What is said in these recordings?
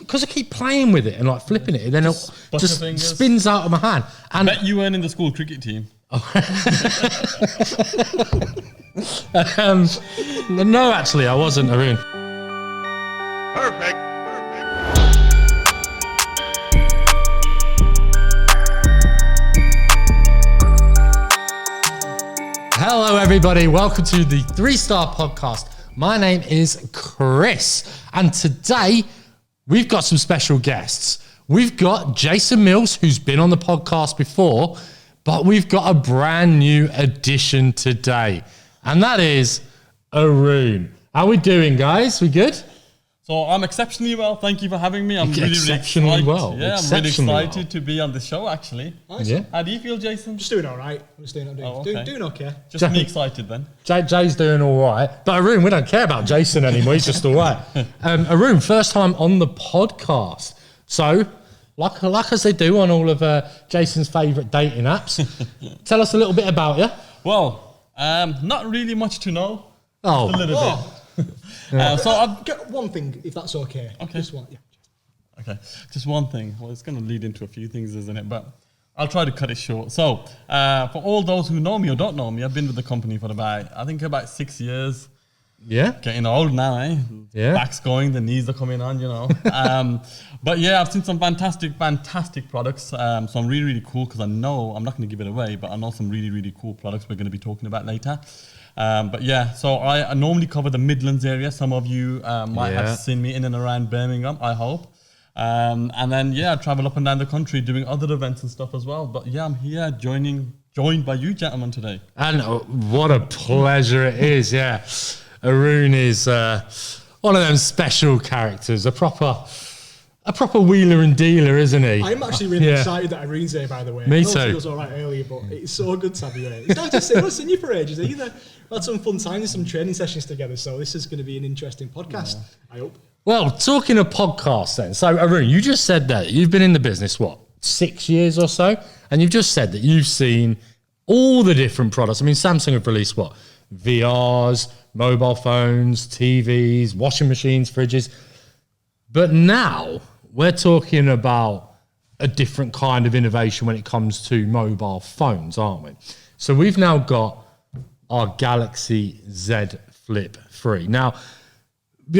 because I keep playing with it and like flipping it, and then it just spins out of my hand. And I bet you weren't in the school cricket team. No, actually, I wasn't, Aroon. Perfect. Hello, everybody. Welcome to the 3-Star Podcast. My name is Chris, and today we've got some special guests. We've got Jason Mills, who's been on the podcast before, but we've got a brand new addition today, and that is Aroon. How we doing, guys? We good? So I'm exceptionally well. Thank you for having me. I'm really exceptionally excited. well. Yeah, I'm really excited to be on the show, actually. Nice. Yeah. How do you feel, Jason? Just doing all right. Doing okay. Just me excited then. Jay's doing all right. But Aroon, we don't care about Jason anymore. He's just all right. Aroon, first time on the podcast. So, like as they do on all of Jason's favourite dating apps, tell us a little bit about you. Well, not really much to know. Oh. Just a little bit. So I've got one thing, if that's okay. Okay. Just one, yeah. Okay, just one thing. Well, it's going to lead into a few things, isn't it? But I'll try to cut it short. So, for all those who know me or don't know me, I've been with the company for about 6 years. Yeah. Getting old now, eh? Yeah. Back's going, the knees are coming on, you know. But yeah, I've seen some fantastic products. So I'm really, really cool because I know, I'm not going to give it away, but I know some really, really cool products we're going to be talking about later. But yeah, so I normally cover the Midlands area. Some of you might have seen me in and around Birmingham, I hope. And then, yeah, I travel up and down the country doing other events and stuff as well. But yeah, I'm here joined by you gentlemen today. And what a pleasure it is, yeah. Aroon is one of them special characters, a proper wheeler and dealer, isn't he? I'm actually really excited that Aroon's here, by the way. Me I too. It was all right earlier, but it's so good to have you here. It's not just I've seen you for ages either. We had some fun times and some training sessions together, so this is going to be an interesting podcast, I hope. Well, talking of podcasts then, so Aroon, you just said that you've been in the business, 6 years or so? And you've just said that you've seen all the different products. I mean, Samsung have released VRs, mobile phones, TVs, washing machines, fridges. But now we're talking about a different kind of innovation when it comes to mobile phones, aren't we? So we've now got our Galaxy Z Flip3. Now,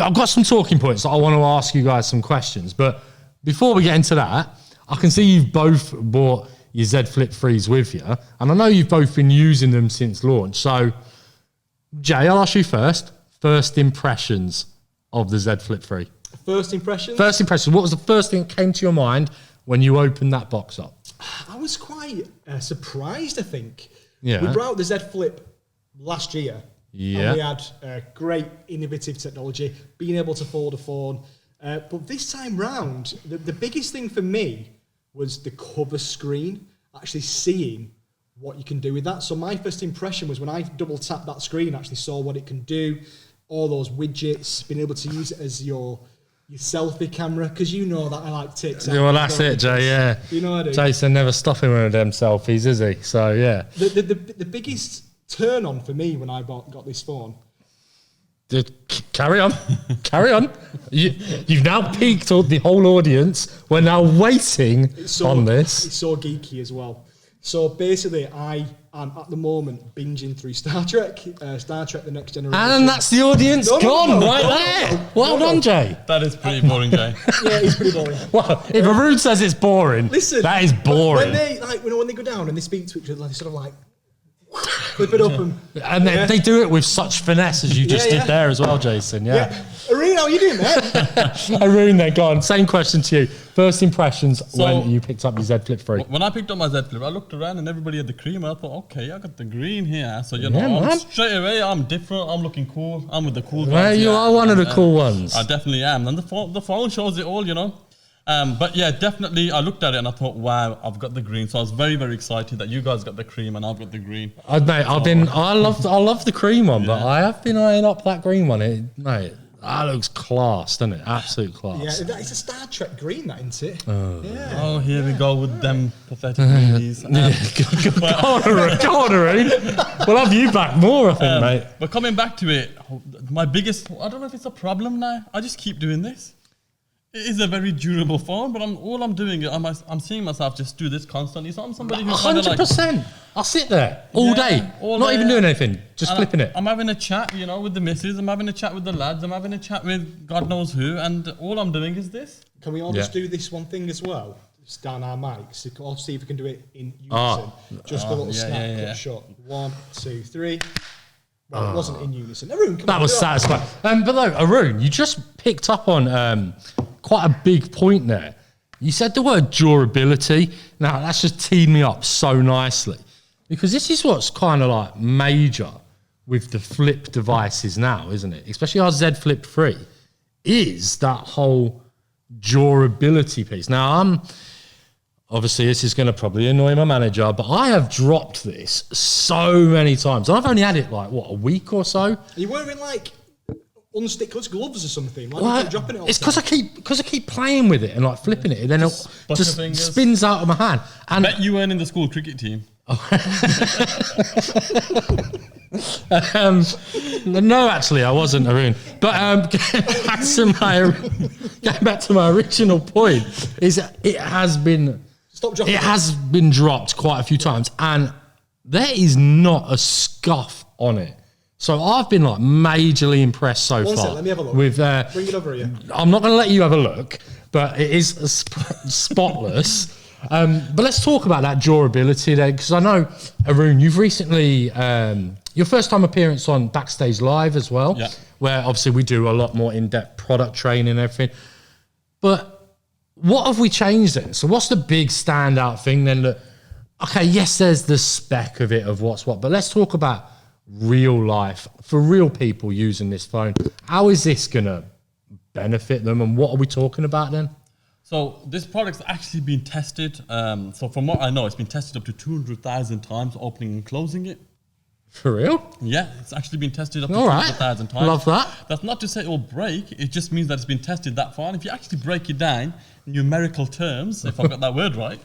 I've got some talking points that I want to ask you guys some questions. But before we get into that, I can see you've both bought your Z Flip3s with you. And I know you've both been using them since launch. So, Jay, I'll ask you first. First impressions of the Z Flip3. First impressions? First impressions. What was the first thing that came to your mind when you opened that box up? I was quite surprised, I think. Yeah. We brought out the Z Flip last year. Yeah. And we had great innovative technology, being able to fold a phone. But this time round, the biggest thing for me was the cover screen, actually seeing what you can do with that. So my first impression was when I double tapped that screen, actually saw what it can do, all those widgets, being able to use it as your selfie camera, because you know that I like tics. Yeah, well, that's it, Jay, yeah. You know what I do? Jason never stopping with them selfies, is he? So, yeah. The biggest turn on for me when I got this phone. Carry on. Carry on. You've now piqued the whole audience. We're now waiting on this. It's so geeky as well. So basically, I am at the moment binging through Star Trek The Next Generation. And that's the audience gone right there. Well done, Jay. That is pretty boring, Jay. Yeah, it's pretty boring. Well, if Aroon says it's boring, listen, that is boring. When they go down and they speak to each other, they sort of like flip it up and they do it with such finesse as you just did there as well, Jason. Yeah. Aroon, how are you doing, mate? Aroon, there, go on. Same question to you. First impressions when you picked up your Z Flip3. When I picked up my Z Flip, I looked around and everybody had the cream. I thought, okay, I got the green here. So, straight away, I'm different. I'm looking cool. I'm with the cool guys. Well, you are one of the cool ones. I definitely am. And the phone shows it all, But yeah, definitely, I looked at it and I thought, wow, I've got the green. So I was very, very excited that you guys got the cream and I've got the green. I love the cream one, but I have been eyeing up that green one. That looks class, doesn't it? Absolute class. Yeah, it's a Star Trek green, that, isn't it? Oh, here we go with them pathetic movies. Go on, Aroon. We'll have you back more, I think, mate. But coming back to it, my biggest, I don't know if it's a problem now. I just keep doing this. It is a very durable phone, but all I'm doing, I'm seeing myself just do this constantly. So I'm somebody who's kind of like 100%. I'll sit there all day, all not day. even doing anything, just And flipping it. I'm having a chat, you know, with the missus. I'm having a chat with the lads. I'm having a chat with God knows who, and all I'm doing is this. Can we all just do this one thing as well? Just down our mics. I'll see if we can do it in unison. Just a little snap, cut shot. 1, 2, 3. Well, it wasn't in unison. Aroon, come That on, was do satisfying. But though, Aroon, you just picked up on quite a big point there. You said the word durability. Now, that's just teed me up so nicely. Because this is what's kind of like major with the flip devices now, isn't it? Especially our Z Flip3, is that whole durability piece. Now, obviously, this is going to probably annoy my manager, but I have dropped this so many times. And I've only had it like, what, a week or so? Are you wearing like unstickless gloves or something? Why are you dropping it all It's the time? because I keep playing with it and like flipping it, and then it butter just fingers. spins out of my hand. And Bet you weren't in the school cricket team. no, actually, I wasn't, Aroon. But getting back to my original point, is that it has been dropped quite a few times, and there is not a scuff on it. So I've been like majorly impressed so One far. sec, let me have a look. With Bring it over here. I'm not going to let you have a look, but it is spotless. But let's talk about that durability there, because I know, Aroon, you've recently, your first time appearance on Backstage Live as well, where obviously we do a lot more in-depth product training and everything. But what have we changed then? So what's the big standout thing then? That, okay, yes, there's the spec of it, of what's what, but let's talk about real life, for real people using this phone. How is this going to benefit them, and what are we talking about then? So this product's actually been tested. So from what I know, it's been tested up to 200,000 times, opening and closing it. For real? Yeah, it's actually been tested up to All right. 200,000 times. Love that. That's not to say it will break. It just means that it's been tested that far. And if you actually break it down in numerical terms, if I've got that word right,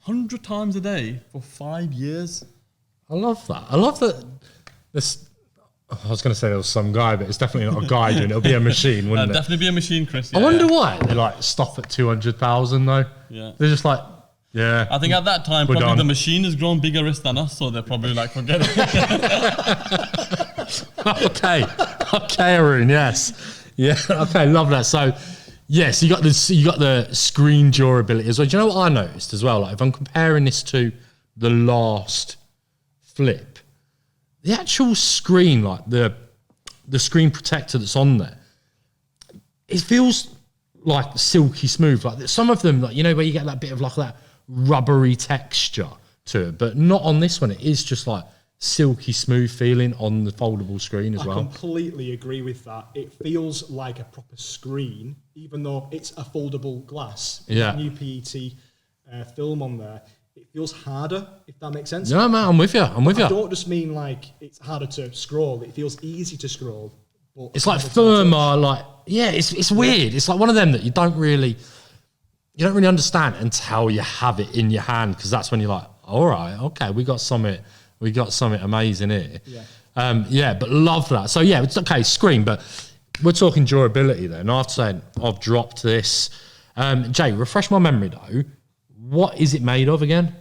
100 times a day for 5 years. I love that. I love that. This. I was going to say there was some guy, but it's definitely not a guy doing it. It'll be a machine, wouldn't it? Definitely be a machine, Chris. I wonder why they like stop at 200,000 though. Yeah. They're just like, yeah. I think at that time, We're probably done. the machine has grown bigger wrist than us, so they're probably like, forget it. Okay, Aroon, yes. Yeah, okay, love that. So, yes, you got the screen durability as well. Do you know what I noticed as well? Like, if I'm comparing this to the last flip, the actual screen, like the screen protector that's on there, it feels like silky smooth. Like some of them, like, you know, where you get that bit of like that rubbery texture to it, but not on this one. It is just like silky smooth feeling on the foldable screen as well. I completely agree with that. It feels like a proper screen, even though it's a foldable glass. Yeah. New PET film on there. It feels harder, if that makes sense. Yeah, man, I'm with you. I don't just mean like it's harder to scroll. It feels easy to scroll. But It's like harder to touch. firmer, like, yeah, it's weird. It's like one of them that you don't really understand until you have it in your hand, because that's when you're like, all right, okay, we got something amazing here. Yeah, but love that. So yeah, it's okay, screen, but we're talking durability then. After saying I've dropped this, Jay, refresh my memory though. What is it made of again?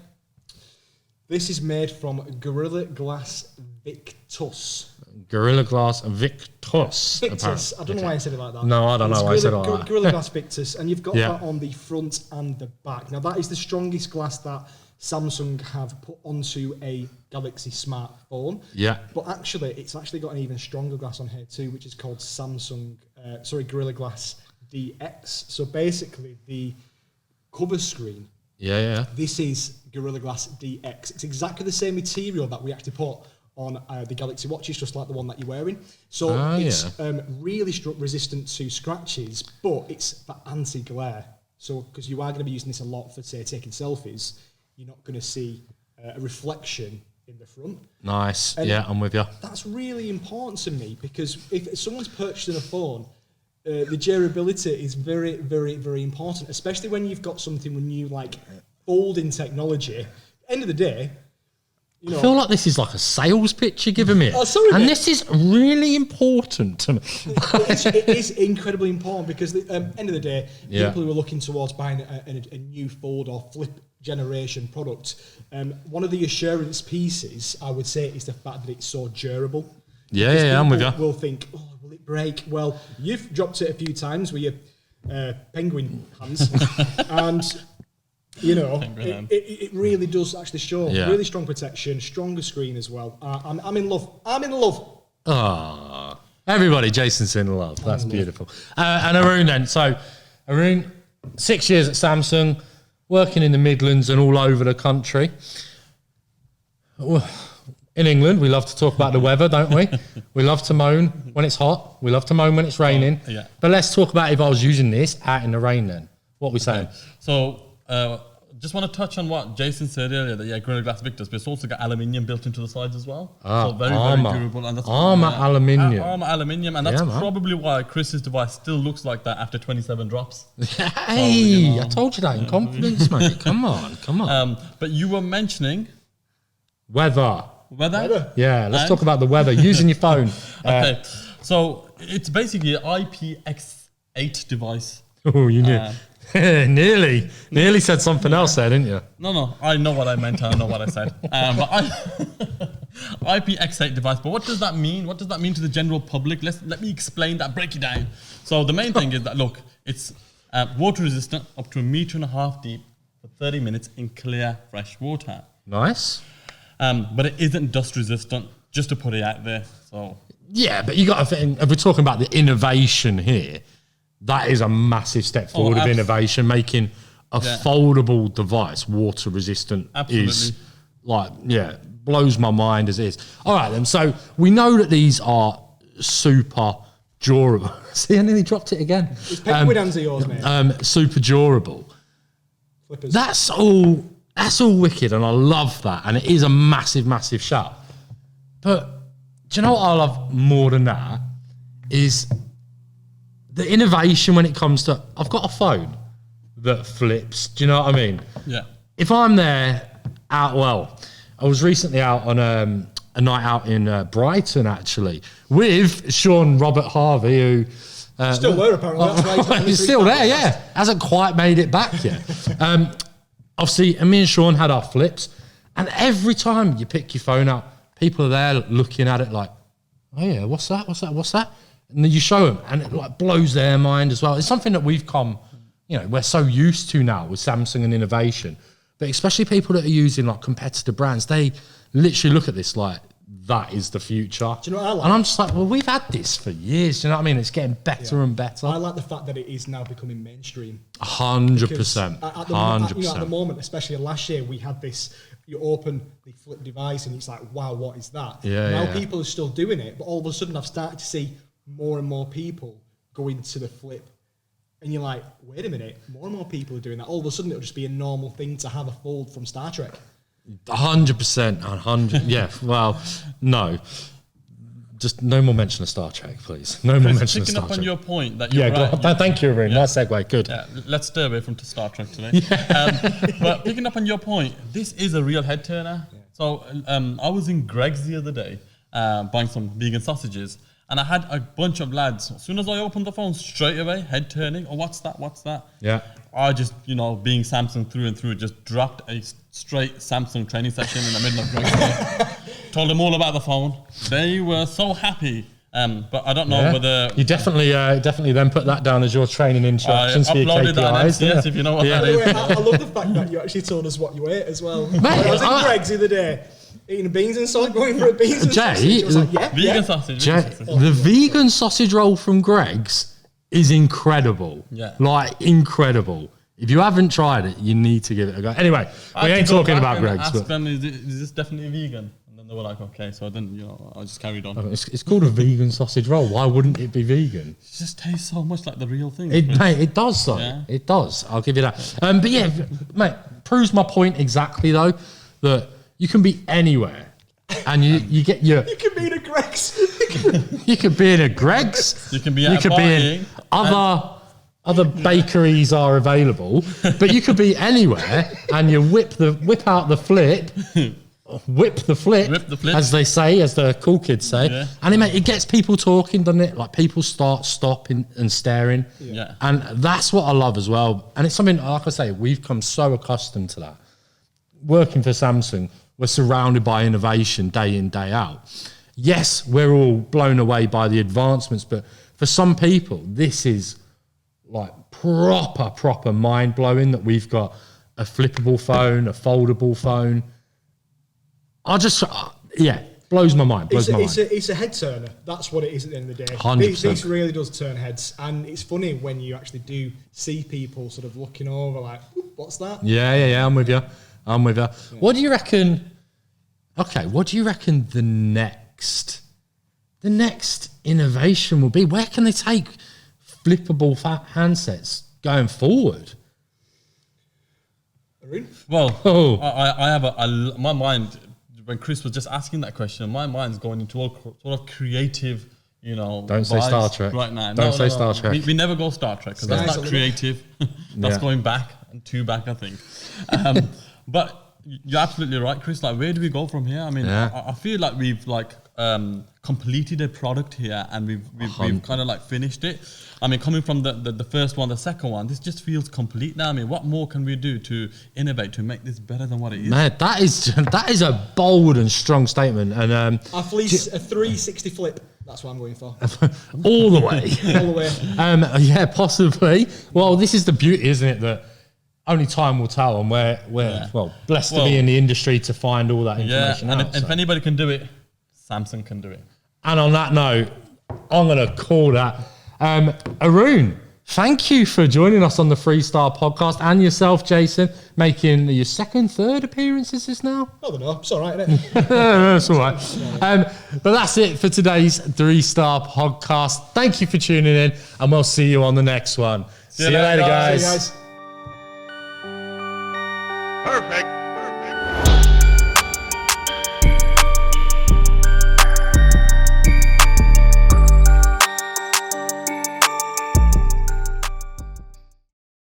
This is made from Gorilla Glass Victus. Gorilla Glass Victus. Victus. I don't know why I said it like that. No, I don't know why I said it like that. Gorilla Glass Victus, and you've got Yeah. that on the front and the back. Now that is the strongest glass that Samsung have put onto a Galaxy smartphone. Yeah. But actually, it's actually got an even stronger glass on here too, which is called Gorilla Glass DX. So basically, the cover screen. Yeah. This is Gorilla Glass DX. It's exactly the same material that we actually put on the Galaxy Watches, just like the one that you're wearing. So it's really resistant to scratches, but it's for anti-glare. So because you are going to be using this a lot for, say, taking selfies, you're not going to see a reflection in the front. Nice. And yeah, I'm with you. That's really important to me, because if someone's purchasing a phone, the durability is very, very, very important, especially when you've got something when you like folding technology. End of the day, I feel like this is like a sales pitch you're giving me. Sorry, and mate. this is really important to me. It is incredibly important because at the end of the day, Yeah. people who are looking towards buying a new fold or flip generation product, one of the assurance pieces, I would say, is the fact that it's so durable. Yeah, Because I'm with you. people will think, oh, will it break? Well, you've dropped it a few times with your penguin hands, and you know, it really does actually show. Yeah. Really strong protection, stronger screen as well. I'm in love. I'm in love. Ah, everybody, Jason's in love. That's beautiful. And Aroon then. So, Aroon, 6 years at Samsung, working in the Midlands and all over the country. In England, we love to talk about the weather, don't we? We love to moan when it's hot. We love to moan when it's raining. Yeah. But let's talk about if I was using this out in the rain then. What are we saying? So, just want to touch on what Jason said earlier, that Gorilla Glass Victus, but it's also got aluminium built into the sides as well. So very, armor. very durable. And that's Armor aluminium. Armor aluminium, and that's Yeah, man. probably why Chris's device still looks like that after 27 drops. Hey, I told you that in confidence, mate. Come on. But you were mentioning Weather. weather? Yeah, let's And- talk about the weather. Using your phone. Okay, so it's basically an IPX8 device. Oh, you knew. Nearly said something else there, didn't you? No, I know what I meant and I know what I said. But IPX8 device, but what does that mean? What does that mean to the general public? Let me explain that, break it down. So the main thing is that, look, it's water resistant up to 1.5 meters deep for 30 minutes in clear, fresh water. Nice. But it isn't dust resistant, just to put it out there. So Yeah, but you got to think, if we're talking about the innovation here, that is a massive step forward of innovation, making a foldable device water resistant. Absolutely. Is like, blows my mind as is. All right, then. So we know that these are super durable. See, I nearly dropped it again. It's penguin hands of yours, mate. Super durable. Flippers. That's all wicked, and I love that. And it is a massive, massive shout. But do you know what I love more than that? Is the innovation when it comes to, I've got a phone that flips. Do you know what I mean? yeah. If I'm there I was recently out on a night out in Brighton, actually, with Sean Robert Harvey, who... Still there, apparently. That's why he's not he's still there, yeah. Hasn't quite made it back yet. Obviously, and me and Sean had our flips, and every time you pick your phone up, people are there looking at it like, oh yeah, what's that? And then you show them, and it like blows their mind as well. It's something that we've come, we're so used to now with Samsung and innovation, but especially people that are using like competitor brands, they literally look at this like, that is the future. Do you know what I like? And I'm just like, well, we've had this for years. Do you know what I mean? It's getting better and better. I like the fact that it is now becoming mainstream. 100%. Because at the moment, especially last year, we had this. You open the flip device and it's like, wow, what is that? Now people are still doing it, but all of a sudden I've started to see more and more people going to the flip. And you're like, wait a minute, more and more people are doing that. All of a sudden it'll just be a normal thing to have a fold from Star Trek. 100%. 100. Yeah. Well, no. Just no more mention of Star Trek, please. No more mention of Picking Star up on Trek. your point that you're Yeah, right. thank you, Aroon. Nice segue. Good. Yeah, let's stay away from Star Trek today. But picking up on your point, this is a real head turner. Yeah. So I was in Greg's the other day buying some vegan sausages, and I had a bunch of lads. As soon as I opened the phone, straight away, head turning. Oh, what's that? Yeah. I just, being Samsung through and through, just dropped a straight Samsung training session in the middle of Greg's day. Told them all about the phone. They were so happy. But I don't know whether... You definitely then put that down as your training instructions for your KPIs. Uploaded that on MCS, if you know what that is. I love the fact that you actually told us what you ate as well. Mate, I was in Greg's the other day, eating beans and sausage, going for a beans and sausage. I was like, Vegan sausage. The vegan sausage roll from Greg's is incredible. Yeah. Like, incredible. If you haven't tried it, you need to give it a go. Anyway, we ain't talking about Greg's. Ask them, is this definitely vegan? And then they were like, okay. So then, I just carried on. It's called a vegan sausage roll. Why wouldn't it be vegan? It just tastes so much like the real thing. Mate, it does though. Yeah. It does. I'll give you that. But yeah, mate, proves my point exactly though, that you can be anywhere and you get your... You can be in a Greg's. You could be in a Greg's. You can be at a in other bakeries are available, but you could be anywhere and you whip out the flip whip the flip, as they say, as the cool kids say. Yeah. And it gets people talking, doesn't it? Like people start stopping and staring. Yeah. And that's what I love as well. And it's something, like I say, we've come so accustomed to that. Working for Samsung, we're surrounded by innovation day in, day out. Yes, we're all blown away by the advancements, but for some people, this is like proper mind-blowing that we've got a flippable phone, a foldable phone. Blows my mind. It's a head turner. That's what it is at the end of the day. 100%. This really does turn heads, and it's funny when you actually do see people sort of looking over, like, "What's that?" Yeah. I'm with you. Yeah. What do you reckon? Okay, what do you reckon the next innovation will be? Where can they take flippable handsets going forward? Aroon? Well, I have my mind. When Chris was just asking that question, my mind's going into all sort of creative, Don't say vibes Star Trek right now. Don't say Star Trek. We never go Star Trek because that's not creative. That's going back and two back, I think. But you're absolutely right, Chris. Like, where do we go from here? I mean, I feel like we've completed a product here, and we've kind of like finished it. I mean, coming from the first one, the second one, this just feels complete now. I mean, what more can we do to innovate to make this better than what it is? Man, that is a bold and strong statement. And a 360 flip. That's what I'm going for. all the way. All the way. Yeah, possibly. Well, this is the beauty, isn't it? That only time will tell, and we're blessed to be in the industry to find all that information out. And if anybody can do it, Samsung can do it. And on that note, I'm going to call that. Aroon, thank you for joining us on the Freestar podcast, and yourself, Jason, making your third appearances this now. I don't know. It's all right, isn't it? That's all right. But that's it for today's 3-Star podcast. Thank you for tuning in, and we'll see you on the next one. See you later, guys. See you guys. Perfect.